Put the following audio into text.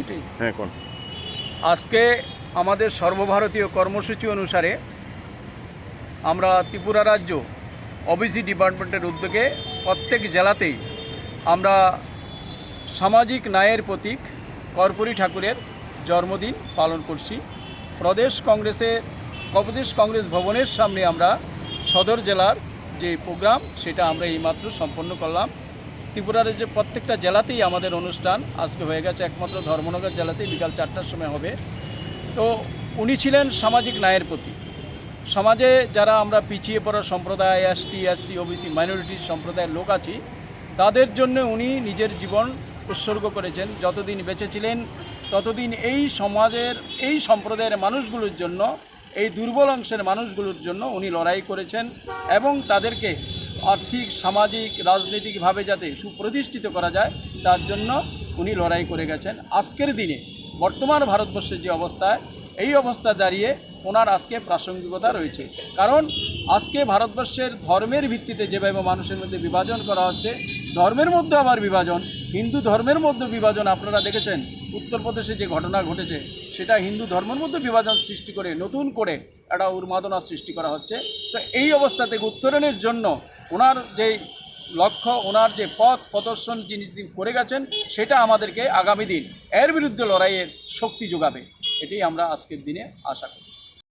ওইটাই হ্যাঁ কোন আজকে আমাদের সর্বভারতীয় কর্মসূচি অনুসারে আমরা ত্রিপুরা রাজ্য ওবিসি ডিপার্টমেন্টের উদ্যোগে প্রত্যেক জেলাতেই আমরা সামাজিক ন্যায়ের প্রতীক কর্পূরী ঠাকুরের জন্মদিন পালন করছি। প্রদেশ কংগ্রেস ভবনের সামনে আমরা সদর জেলার যে প্রোগ্রাম সেটা আমরা এইমাত্র সম্পন্ন করলাম। ত্রিপুরার যে প্রত্যেকটা জেলাতেই আমাদের অনুষ্ঠান আজকে হয়ে গেছে, একমাত্র ধর্মনগর জেলাতেই বিকাল 4টার সময় হবে। তো উনি ছিলেন সামাজিক ন্যায়ের প্রতীক। সমাজে যারা আমরা পিছিয়ে পড়া সম্প্রদায়, এসটি, এসসি, ওবিসি, মাইনরিটি সম্প্রদায়ের লোক আছি, তাদের জন্য উনি নিজের জীবন উৎসর্গ করেছেন। যতদিন বেঁচে ছিলেন ততদিন এই সমাজের, এই সম্প্রদায়ের মানুষগুলোর জন্য, এই দুর্বল অংশের মানুষগুলোর জন্য উনি লড়াই করেছেন এবং তাদেরকে আর্থিক, সামাজিক, রাজনৈতিকভাবে যাতে সুপ্রতিষ্ঠিত করা যায় তার জন্য উনি লড়াই করে গেছেন। আজকের দিনে বর্তমান ভারতবর্ষের যে অবস্থায়, এই অবস্থা দাঁড়িয়ে ওনার আজকে প্রাসঙ্গিকতা রয়েছে। কারণ আজকে ভারতবর্ষের ধর্মের ভিত্তিতে যেভাবে মানুষের মধ্যে বিভাজন করা হচ্ছে, ধর্মের মধ্যে আবার বিভাজন, হিন্দু ধর্মের মধ্যে বিভাজন, আপনারা দেখেছেন উত্তরপ্রদেশে যে ঘটনা ঘটেছে, সেটা হিন্দু ধর্মের মধ্যে বিভাজন সৃষ্টি করে নতুন করে একটা উন্মাদনা সৃষ্টি করা হচ্ছে। তো এই অবস্থা থেকে উত্তরণের জন্য ওনার যে লক্ষ্য, ওনার যে পথ প্রদর্শন যিনি করে গেছেন, সেটা আমাদেরকে আগামী দিন এর বিরুদ্ধে লড়াইয়ের শক্তি যোগাবে। এটাই আমরা আজকের দিনে আশা করি।